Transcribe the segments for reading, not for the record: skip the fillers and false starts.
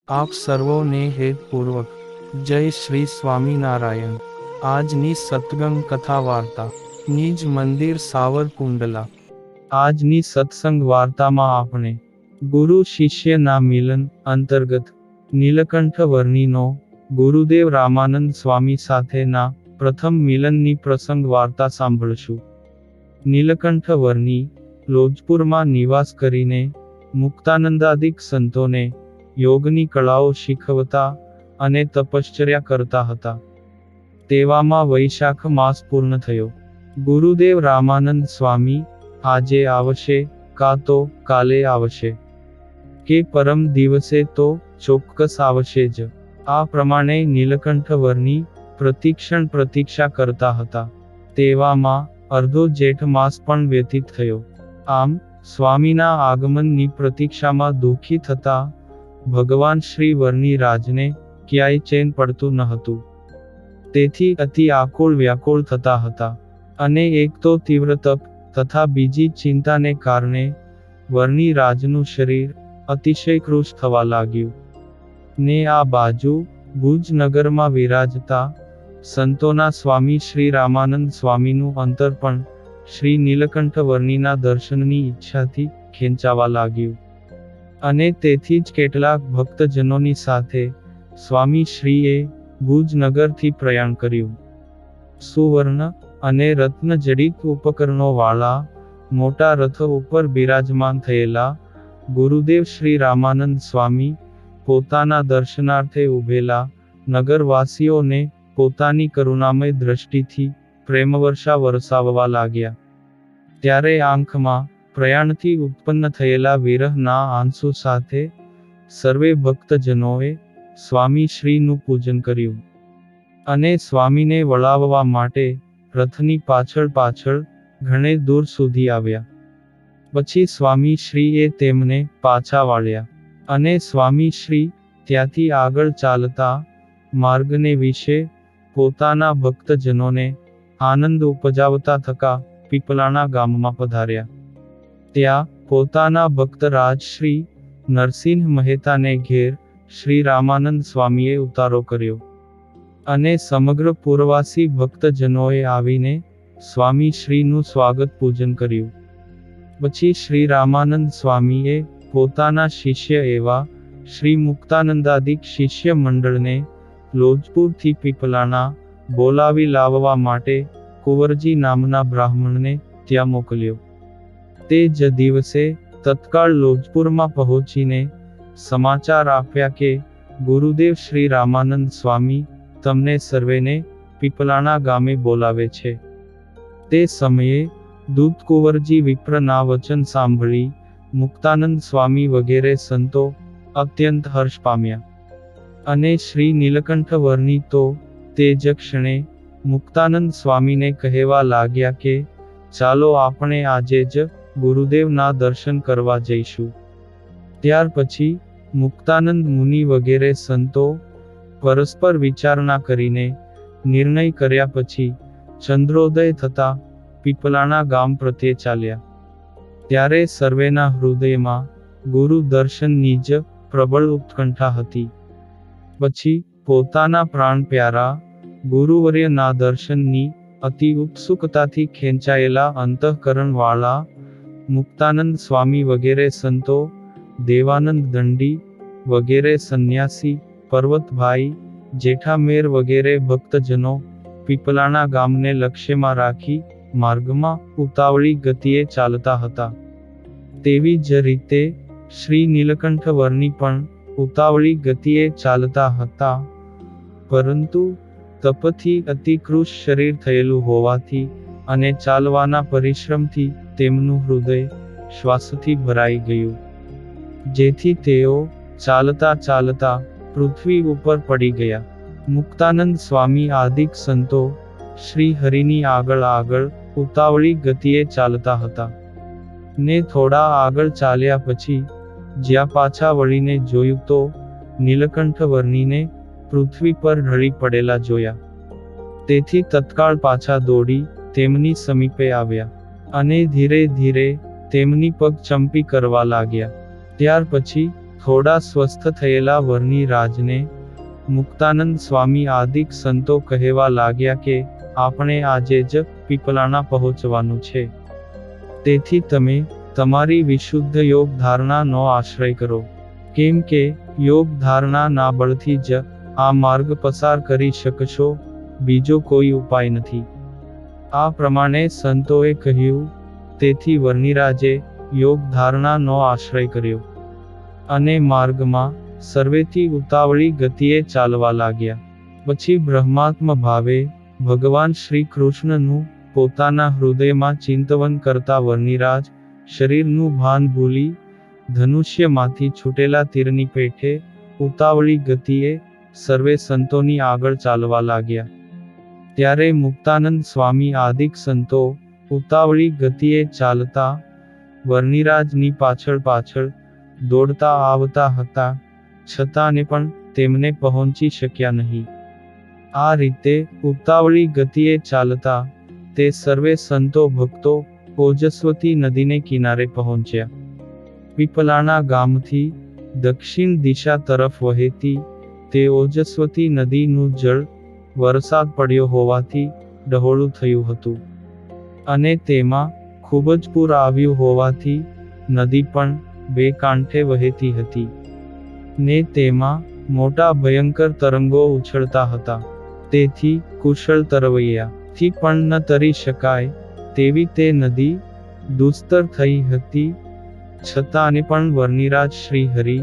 આપ સર્વોને હેતપૂર્વક જય શ્રી સ્વામિનારાયણ। આજની સત્સંગ કથા વાર્તા નિજ મંદિર સાવરકુંડલા। આજની સત્સંગ વાર્તામાં આપણે ગુરુ શિષ્યના મિલન અંતર્ગત નીલકંઠ વર્ણીનો ગુરુદેવ રામાનંદ સ્વામી સાથેના પ્રથમ મિલનની પ્રસંગ વાર્તા સાંભળશું। નીલકંઠ વર્ણી લોજપુરમાં નિવાસ કરીને મુક્તાનંદાદિક સંતોને યોગની કળાઓ શીખવતા અને તપશ્ચર્યા કરતા હતા। તેવામાં વૈશાખ માસ પૂર્ણ થયો। ગુરુદેવ રામાનંદ સ્વામી આજે આવશે કાં તો કાલે આવશે કે પરમ દિવસે તો ચોક્કસ આવશે જ, આ પ્રમાણે નીલકંઠ વર્ણી પ્રતિક્ષણ પ્રતીક્ષા કરતા હતા। તેવામાં અર્ધો જેઠ માસ પણ વ્યતીત થયો। આમ સ્વામીના આગમનની પ્રતીક્ષામાં દુઃખી થતા ભગવાન શ્રી વર્ણી રાજને ક્યાંય ચેન પડતું ન હતું। તેથી અતિ આકુળ વ્યાકુળ થતા હતા અને એક તો તીવ્ર તપ તથા બીજી ચિંતાને કારણે વર્ણી રાજનું શરીર અતિશય કૃશ થવા લાગ્યું ને આ બાજુ ભુજ નગરમાં વિરાજતા સંતોના સ્વામી શ્રી રામાનંદ સ્વામીનું અંતર પણ શ્રી નીલકંઠ વર્ણીના દર્શનની ઈચ્છાથી ખેંચાવા લાગ્યું અને તેથી જ કેટલાક ભક્તજનોની સાથે સ્વામી શ્રીએ ભુજનગરથી પ્રયાણ કર્યું। સુવર્ણ અને રત્નજડિત ઉપકરણો વાળા મોટા રથ ઉપર બિરાજમાન થયેલા ગુરુદેવ શ્રી રામાનંદ સ્વામી પોતાના દર્શનાર્થે ઉભેલા નગરવાસીઓને પોતાની કરુણામય દ્રષ્ટિથી પ્રેમવર્ષા વરસાવવા લાગ્યા। ત્યારે આંખમાં પ્રયાણથી ઉત્પન્ન થયેલા વિરહના આંસુ સાથે સર્વે ભક્તજનોએ સ્વામી શ્રીનું પૂજન કર્યું અને સ્વામીને વળાવવા માટે રથની પાછળ પાછળ ઘણે દૂર સુધી આવ્યા। પછી સ્વામી શ્રીએ તેમને પાછા વાળ્યા અને સ્વામી શ્રી ત્યાંથી આગળ ચાલતા માર્ગને વિશે પોતાના ભક્તજનોને આનંદ ઉપજાવતા થકા પીપલાણા ગામમાં પધાર્યા। ત્યાં પોતાના ભક્તરાજ શ્રી નરસિંહ મહેતાને ઘેર શ્રી રામાનંદ સ્વામીએ ઉતારો કર્યો અને સમગ્ર પૂરવાસી ભક્તજનોએ આવીને સ્વામી શ્રીનું સ્વાગત પૂજન કર્યું। પછી શ્રી રામાનંદ સ્વામીએ પોતાના શિષ્ય એવા શ્રી મુક્તાનંદાદિક શિષ્ય મંડળને લોજપુરથી પીપલાણા બોલાવી લાવવા માટે કુંવરજી નામના બ્રાહ્મણને ત્યાં મોકલ્યો। તે જ દિવસે તત્કાળ લોજપુરમાં પહોંચીને સમાચાર આપ્યા કે ગુરુદેવ શ્રી રામાનંદ સ્વામી તમને સર્વેને પીપલાણા ગામે બોલાવે છે। તે સમયે દૂત કુંવરજી વિપ્રના વચન સાંભળી મુક્તાનંદ સ્વામી વગેરે સંતો અત્યંત હર્ષ પામ્યા અને શ્રી નીલકંઠ વર્ણી તો તે જ ક્ષણે મુક્તાનંદ સ્વામીને કહેવા લાગ્યા કે ચાલો આપણે આજે જ ગુરુદેવના દર્શન કરવા જઈશું। ત્યાર પછી મુક્તાનંદ મુનિ વગેરે સંતો પરસ્પર વિચારણા કરીને નિર્ણય કર્યા પછી ચંદ્રોદય થતા પીપલાણા ગામ પ્રત્યે ચાલ્યા। ત્યારે સર્વેના હૃદયમાં ગુરુ દર્શનની જ પ્રબળ ઉત્કંઠા હતી। પછી પોતાના પ્રાણ પ્યારા ગુરુવર્યના દર્શનની અતિ ઉત્સુકતાથી ખેંચાયેલા અંતઃકરણ વાળા મુક્તાનંદ સ્વામી વગેરે સંતો, દેવાનંદ દંડી વગેરે સંન્યાસી, પર્વતભાઈ, જેઠામેર વગેરે ભક્તજનો પીપલાણા ગામને લક્ષ્યમાં રાખી માર્ગમાં ઉતાવળી ગતિએ ચાલતા હતા। તેવી જ રીતે શ્રી નીલકંઠ વર્ણી પણ ઉતાવળી ગતિએ ચાલતા હતા, પરંતુ તપથી અતિ કૃશ શરીર થયેલું હોવાથી અને ચાલવાના પરિશ્રમથી તેમનું હૃદય શ્વાસથી ભરાઈ ગયું, જેથી તેઓ ચાલતા ચાલતા પૃથ્વી ઉપર પડી ગયા। મુક્તાનંદ સ્વામી આદિક સંતો શ્રી હરિની આગળ આગળ ઉતાવળી ગતિએ ચાલતા હતા ને થોડા આગળ ચાલ્યા પછી જ્યાં પાછા વળીને જોયું તો નીલકંઠ વર્ણીને પૃથ્વી પર ઢળી પડેલા જોયા। તેથી તત્કાળ પાછા દોડી તેમની સમીપે આવ્યા અને ધીરે ધીરે તેમની પગ ચંપી કરવા લાગ્યા। ત્યાર પછી થોડા સ્વસ્થ થયેલા વર્ણિરાજને મુક્તાનંદ સ્વામી આદિક સંતો કહેવા લાગ્યા કે આપણે આજે જ પીપલાણા પહોંચવાનું છે. તેથી તમે તમારી વિશુદ્ધ યોગ ધારણાનો આશ્રય કરો, કેમ કે યોગ ધારણાના બળથી જ આ માર્ગ પસાર કરી શકશો, બીજો કોઈ ઉપાય નથી. આ પ્રમાણે સંતોએ કહ્યું. તેથી વર્ણિરાજે યોગ ધારણાનો આશ્રય કર્યો અને માર્ગમાં સર્વેથી ઉતાવળી ગતિએ ચાલવા લાગ્યા. પછી બ્રહ્માત્મ ભાવે ભગવાન શ્રી કૃષ્ણનું પોતાના હૃદયમાં ચિંતવન કરતા વર્ણિરાજ શરીરનું ભાન ભૂલી ધનુષ્યમાંથી છૂટેલા તીરની પેઠે ઉતાવળી ગતિએ સર્વે સંતોની આગળ ચાલવા લાગ્યા. ત્યારે મુક્તાનંદ સ્વામી આદિક સંતો ઉતાવળી ગતિએ ચાલતા વર્ણિરાજની પાછળ પાછળ દોડતા આવતા હતા, છતાંને પણ તેમને પહોંચી શક્યા નહીં. આ રીતે ઉતાવળી ગતિએ ચાલતા તે સર્વે સંતો ભક્તો ઓજસ્વતી નદીને કિનારે પહોંચ્યા. પીપલાણા ગામથી દક્ષિણ દિશા તરફ વહેતી તે ઓજસ્વતી નદીનું જળ વરસાદ પડ્યો હોવાથી ડહોળું થયું હતું અને તેમાં ખૂબ જ પૂર આવ્યું હોવાથી નદી પણ બે કાંઠે વહેતી હતી ને તેમાં મોટા ભયંકર તરંગો ઉછળતા હતા. તેથી કુશળ તરવૈયાથી પણ ન તરી શકાય તેવી તે નદી દુસ્તર થઈ હતી. છતાંને પણ વર્ણિરાજ શ્રી હરિ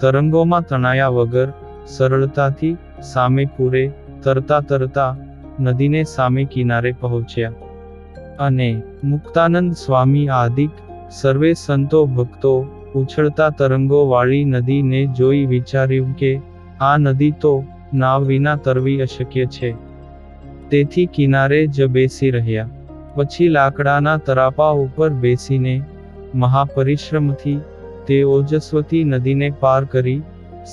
તરંગોમાં તણાયા વગર સરળતાથી સામે પૂરે તરતા તરતા નદીને સામે કિનારે પહોંચ્યા અને મુક્તાનંદ સ્વામી આદિક સર્વે સંતો ભક્તો ઉછળતા તરંગો વાળી નદીને જોઈ વિચાર્યું કે આ નદી તો નાવ વિના તરવી અશક્ય છે. તેથી કિનારે જ બેસી રહ્યા. પછી લાકડાના તરાપા ઉપર બેસીને મહાપરિશ્રમથી તે ઓજસ્વતી નદીને પાર કરી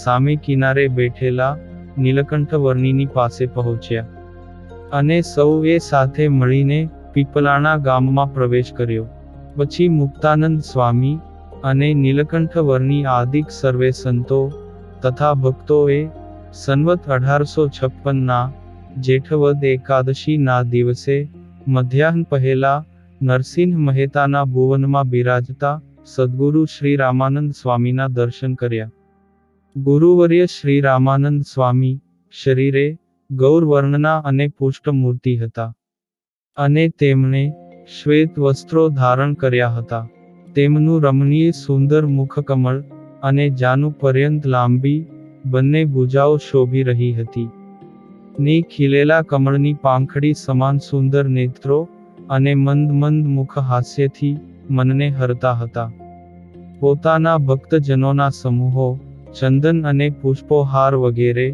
સામે કિનારે બેઠેલા નીલકંઠ વર્ણિની પાસે પહોંચ્યા અને સૌએ સાથે મળીને પીપલાણા ગામમાં પ્રવેશ કર્યો. પછી મુક્તાનંદ સ્વામી અને નીલકંઠ વર્ણિ આદિક સર્વે સંતો તથા ભક્તોએ સંવત 1856 જેઠવદ એકાદશીના દિવસે મધ્યાહન પહેલા નરસિંહ મહેતાના ભુવનમાં બિરાજતા સદ્ગુરુ શ્રી રામાનંદ સ્વામીના દર્શન કર્યા. ગુરુવર્ય શ્રી રામાનંદ સ્વામી શરીરે ગૌરવર્ણના અને પુષ્ટ મૂર્તિ હતા અને તેમણે શ્વેત વસ્ત્રો ધારણ કર્યા હતા. તેમનું રમણીય સુંદર મુખકમળ અને જાનુ પર્યંત લાંબી બંને ભુજાઓ શોભી રહી હતી ને ખીલેલા કમળની પાંખડી સમાન સુંદર નેત્રો અને મંદ મંદ મુખ હાસ્યથી મનને હરતા હતા. પોતાના ભક્તજનોના સમૂહો ચંદન અને પુષ્પોહાર વગેરે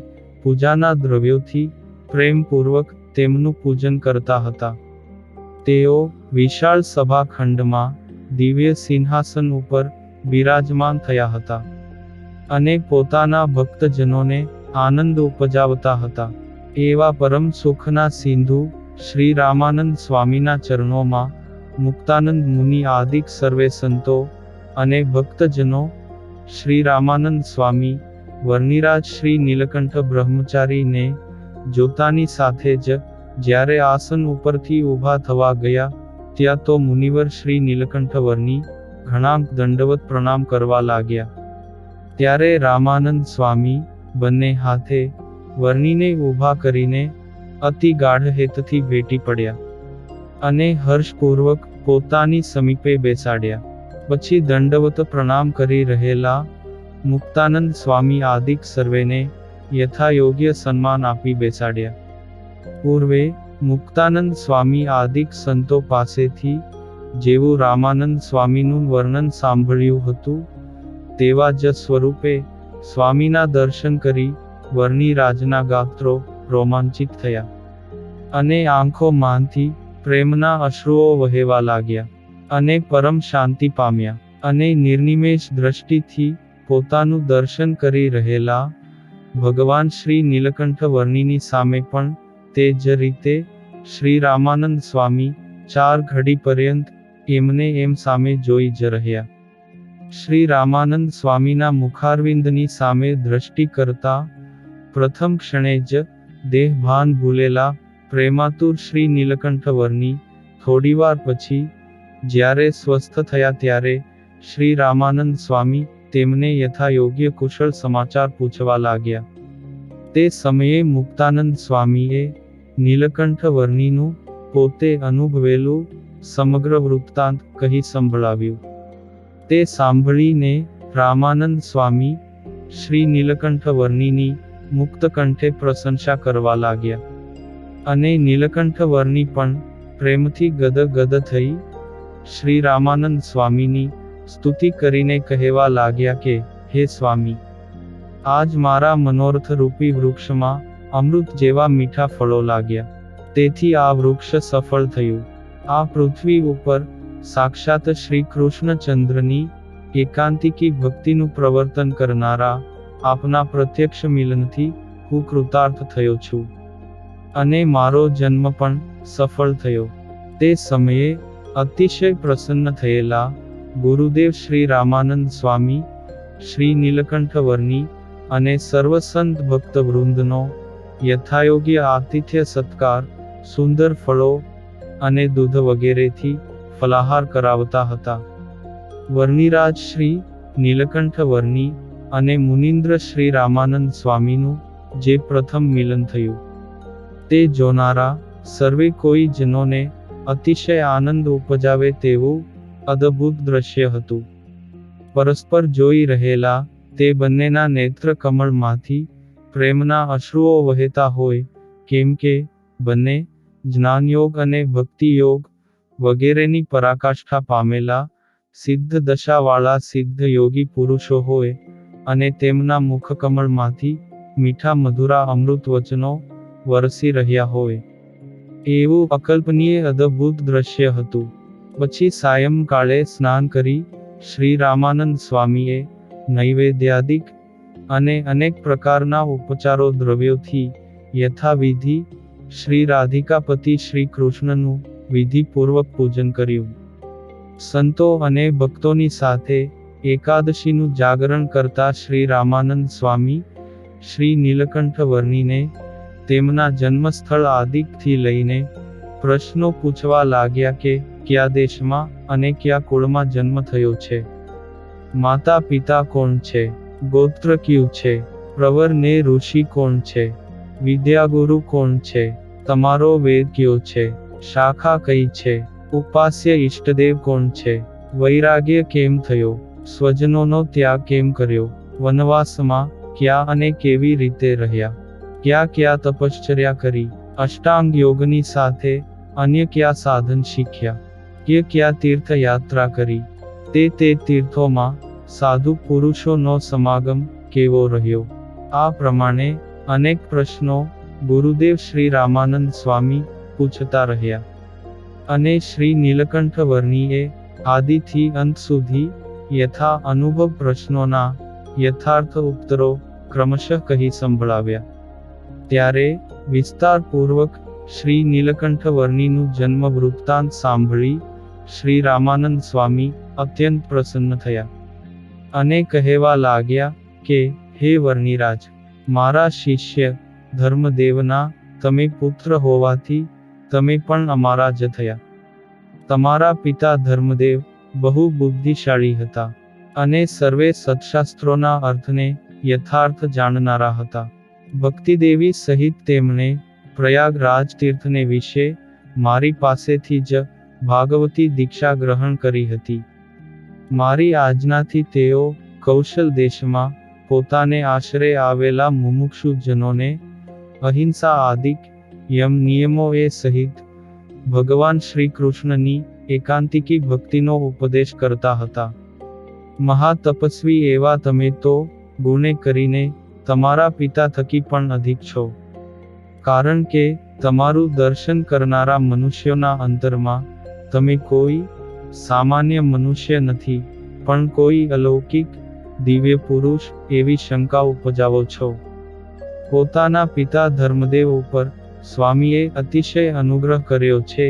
પૂજાના દ્રવ્યોથી પ્રેમપૂર્વક તેમનું પૂજન કરતા હતા. તેઓ વિશાળ સભાખંડમાં દિવ્ય સિંહાસન ઉપર બિરાજમાન થયા હતા અને પોતાના ભક્તજનોને આનંદ ઉપજાવતા હતા. એવા પરમ સુખના સિંધુ શ્રી રામાનંદ સ્વામીના ચરણોમાં મુક્તાનંદ મુનિ આદિક સર્વે સંતો અને ભક્તજનો શ્રી રામાનંદ સ્વામી વર્ણિરાજ શ્રી નીલકંઠ બ્રહ્મચારીને જોતાની સાથે જ જ્યારે આસન ઉપરથી ઊભા થવા ગયા ત્યાં તો મુનિવર શ્રી નીલકંઠ વર્ણિ ઘણા દંડવત પ્રણામ કરવા લાગ્યા. ત્યારે રામાનંદ સ્વામી બંને હાથે વર્ણિને ઊભા કરીને અતિ ગાઢ હેતથી ભેટી પડ્યા અને હર્ષપૂર્વક પોતાની સમીપે બેસાડ્યા. પછી દંડવત પ્રણામ કરી રહેલા મુક્તાનંદ સ્વામી આદિક સર્વેને યથાયોગ્ય સન્માન આપી બેસાડ્યા. પૂર્વે મુક્તાનંદ સ્વામી આદિક સંતો પાસેથી જેવું રામાનંદ સ્વામીનું વર્ણન સાંભળ્યું હતું તેવા જ સ્વરૂપે સ્વામીના દર્શન કરી વર્ણિરાજના ગાત્રો રોમાંચિત થયા અને આંખોમાંથી પ્રેમના અશ્રુઓ વહેવા લાગ્યા અને પરમ શાંતિ પામ્યા અને નિર્નિમેષ દ્રષ્ટિથી પોતાનું દર્શન કરી રહેલા ભગવાન શ્રી નીલકંઠ વર્ણિની સામે પણ તે જ રીતે શ્રી રામાનંદ સ્વામી 4 ઘડી પર્યંત એમને એમ સામે જોઈ જ રહ્યા. શ્રી રામાનંદ સ્વામીના મુખારવિંદની સામે દ્રષ્ટિ કરતા પ્રથમ ક્ષણે જ દેહભાન ભૂલેલા પ્રેમાતુર શ્રી નીલકંઠ વર્ણી થોડીવાર પછી જ્યારે સ્વસ્થ થયા ત્યારે શ્રી રામાનંદ સ્વામી તેમને યથાયોગ્ય કુશળ સમાચાર પૂછવા લાગ્યા. તે સમયે મુક્તાનંદ સ્વામીએ નીલકંઠ વર્ણીનું પોતે અનુભવેલું સમગ્ર વૃત્તાંત કહી સંભળાવ્યું. તે સાંભળીને રામાનંદ સ્વામી શ્રી નીલકંઠ વર્ણીની મુક્ત કંઠે પ્રશંસા કરવા લાગ્યા. અને નીલકંઠ વર્ણી પણ પ્રેમથી ગદગદ થઈ શ્રી રામાનંદ સ્વામીની સ્તુતિ કરીને કહેવા લાગ્યા કે, હે સ્વામી, આજ મારા મનોરથ રૂપી વૃક્ષમાં અમૃત જેવા મીઠા ફળો લાગ્યા. તેથી આ વૃક્ષ સફળ થયું. આ પૃથ્વી ઉપર સાક્ષાત શ્રી કૃષ્ણચંદ્રની એકાંતિકી ભક્તિનું પ્રવર્તન કરનારા આપના પ્રત્યક્ષ મિલનથી હું કૃતાર્થ થયો છું. અને મારો જન્મ પણ સફળ થયો. તે સમયે અતિશય પ્રસન્ન થયેલા ગુરુદેવ શ્રી રામાનંદ સ્વામી શ્રી નીલકંઠ વર્ણી અને સર્વ સંત ભક્ત વૃંદનો યથાયોગ્ય આતિથ્ય સત્કાર, સુંદર ફળો અને દૂધ વગેરેથી ફલાહાર કરાવતા હતા. વર્ણિરાજ શ્રી નીલકંઠ વર્ણી અને મુનિન્દ્ર શ્રી રામાનંદ સ્વામીનું જે પ્રથમ મિલન થયું, તે જોનારા સર્વે કોઈ જનોને અતિશય આનંદ ઉપજાવે તેવું અદ્ભુત દ્રશ્ય હતું. પરસ્પર જોઈ રહેલા તે બંનેના નેત્ર કમળમાંથી પ્રેમના અશ્રુઓ વહેતા હોય, કેમ કે બંને જ્ઞાનયોગ અને ભક્તિયોગ વગેરેની પરાકાષ્ઠા પામેલા સિદ્ધ દશાવાળા સિદ્ધ યોગી પુરુષો હોય અને તેમના મુખકમળમાંથી મીઠા મધુરા અમૃત વચનો વરસી રહ્યા હોય. એવું અકલ્પનીય અદ્ભુત દ્રશ્ય હતું. પછી સાયંકાળે સ્નાન કરી શ્રી રામાનંદ સ્વામીએ નૈવેદ્યાદિક અને અનેક પ્રકારના ઉપચારો દ્રવ્યોથી યથાવિધિ શ્રી રાધિકાપતિ શ્રી કૃષ્ણનું વિધિપૂર્વક પૂજન કર્યું. સંતો અને ભક્તોની સાથે એકાદશીનું જાગરણ કરતા શ્રી રામાનંદ સ્વામી શ્રી નીલકંઠ વર્ણીને તેમના જન્મસ્થળ આદિકથી લઈને પ્રશ્નો પૂછવા લાગ્યા કે કયા દેશમાં અને કયા કુળમાં જન્મ થયો છે, માતા પિતા કોણ છે, ગોત્ર ક્યું છે, પ્રવર ને ઋષિ કોણ છે, વિદ્યાગુરુ કોણ છે, તમારો વેદ કયો છે, શાખા કઈ છે, ઉપાસ્ય ઈષ્ટદેવ કોણ છે, વૈરાગ્ય કેમ થયો, સ્વજનોનો ત્યાગ કેમ કર્યો, વનવાસમાં ક્યાં અને કેવી રીતે રહ્યા, ક્યાં ક્યાં તપશ્ચર્યા કરી, અષ્ટાંગ યોગની સાથે અન્ય ક્યાં સાધન શીખ્યા, ક્યાં તીર્થયાત્રા કરી, તે તીર્થોમાં સાધુ પુરુષોનો સમાગમ કેવો રહ્યો. આ પ્રમાણે અનેક પ્રશ્નો ગુરુદેવ શ્રી રામાનંદ સ્વામી પૂછતા રહ્યા. અને શ્રી નીલકંઠ વર્ણીએ આદિથી અંત સુધી યથા અનુભવ પ્રશ્નોના યથાર્થ ઉત્તરો ક્રમશઃ કહી સંભળાવ્યા. ત્યારે વિસ્તારપૂર્વક શ્રી નીલકંઠ વર્ણીનું જન્મ વૃત્તાંત સાંભળી શ્રી રામાનંદ સ્વામી અત્યંત પ્રસન્ન થયા અને કહેવા લાગ્યા કે, હે વર્ણિરાજ, મારા શિષ્ય ધર્મદેવના તમે પુત્ર હોવાથી તમે પણ અમારા જ થયા. તમારા પિતા ધર્મદેવ બહુ બુદ્ધિશાળી હતા અને સર્વે સત્શાસ્ત્રોના અર્થને યથાર્થ જાણનારા હતા. ભક્તિદેવી સહિત તેમણે પ્રયાગરાજ તીર્થને વિશે મારી પાસેથી જ ભાગવતી દીક્ષા ગ્રહણ કરી હતી. મારી આજ્ઞાથી તેઓ કૌશલ દેશમાં પોતાને આશરે આવેલા મુમુક્ષુ જનોને અહિંસા આદિક યમ નિયમો એ સહિત ભગવાન શ્રી કૃષ્ણની એકાંતિકી ભક્તિનો ઉપદેશ કરતા હતા. મહાતપસ્વી એવા તમે તો ગુણે કરીને તમારા પિતા થકી પણ અધિક છો. કારણ કે તમારું દર્શન કરનારા મનુષ્યોના અંતરમાં તમે કોઈ સામાન્ય મનુષ્ય નથી, પણ કોઈ અલૌકિક દિવ્ય પુરુષ એવી શંકા ઉપજાવો છો. પોતાના પિતા ધર્મદેવ ઉપર સ્વામીએ અતિશય અનુગ્રહ કર્યો છે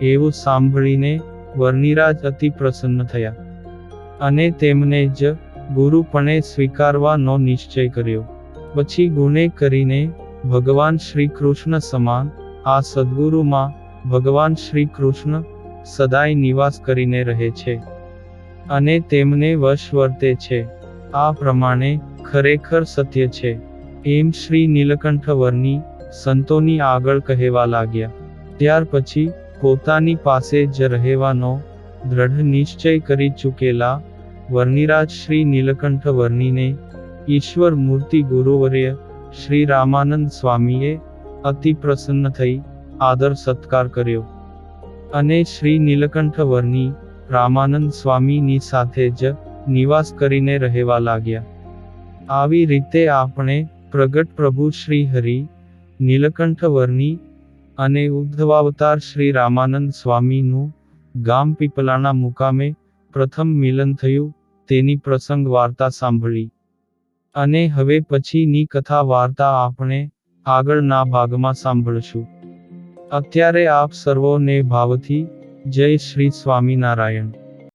એવું સાંભળીને વર્ણિરાજ અતિ પ્રસન્ન થયા અને તેમને જ ગુરુપણે સ્વીકારવાનો નિશ્ચય કર્યો. પછી ગુણે કરીને ભગવાન શ્રી કૃષ્ણ સમાન આ સદ્ગુરુમાં ભગવાન શ્રી કૃષ્ણ સદાય નિવાસ કરીને રહે છે અને તેમને વશ વર્તે છે. આ પ્રમાણે ખરેખર સત્ય છે એમ શ્રી નીલકંઠ વર્ણી સંતોની આગળ કહેવા લાગ્યા. ત્યાર પછી પોતાની પાસે જ રહેવાનો દ્રઢ નિશ્ચય કરી ચૂકેલા વર્ણિરાજ શ્રી નીલકંઠ વર્ણીને ઈશ્વર મૂર્તિ ગુરુવર્ય શ્રી રામાનંદ સ્વામીએ અતિ પ્રસન્ન થઈ આદર સત્કાર કર્યો અને શ્રી નીલકંઠ વર્ણી રામાનંદ સ્વામીની સાથે જ નિવાસ કરીને રહેવા લાગ્યા. આવી રીતે આપણે પ્રગટ પ્રભુ શ્રી હરિ, નીલકંઠ વર્ણી અને ઉદ્ધવાવતાર શ્રી રામાનંદ સ્વામીનું ગામ પીપલાણા મુકામે પ્રથમ મિલન થયું તેની પ્રસંગ વાર્તા સાંભળી. અને હવે પછીની કથા વાર્તા આપણે આગળના ભાગમાં સાંભળશું. અત્યારે આપ સર્વોને ભાવથી જય શ્રી સ્વામિનારાયણ.